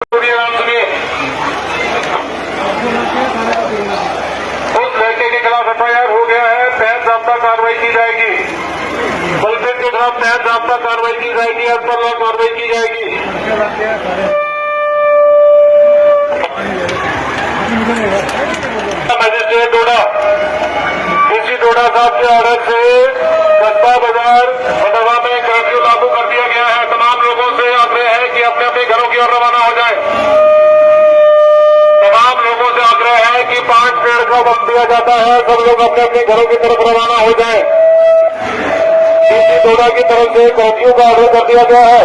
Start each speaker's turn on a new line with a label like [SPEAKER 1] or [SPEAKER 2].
[SPEAKER 1] सुनिए, उस लड़के के खिलाफ एफआईआर हो गया है, तहत जाब्ता कार्रवाई की जाएगी। बलदेव के खिलाफ तहत जाब्ता कार्रवाई की जाएगी, अल्पर लॉ कार्रवाई की जाएगी। मजिस्ट्रेट डोडा, इसी डोडा साहब के ऑर्डर से कस्बा बाजार बटवा में कर्फ्यू लागू कर दिया गया है। तमाम लोगों से आग्रह है कि अपने अपने घरों की ओर रवाना हो जाए। तमाम लोगों से आग्रह है कि 5 पेड़ का वक्त दिया जाता है, सब लोग अपने अपने घरों की तरफ रवाना हो जाएं। डीसी डोडा की तरफ से कर्फ्यू का ऑर्डर कर दिया गया है।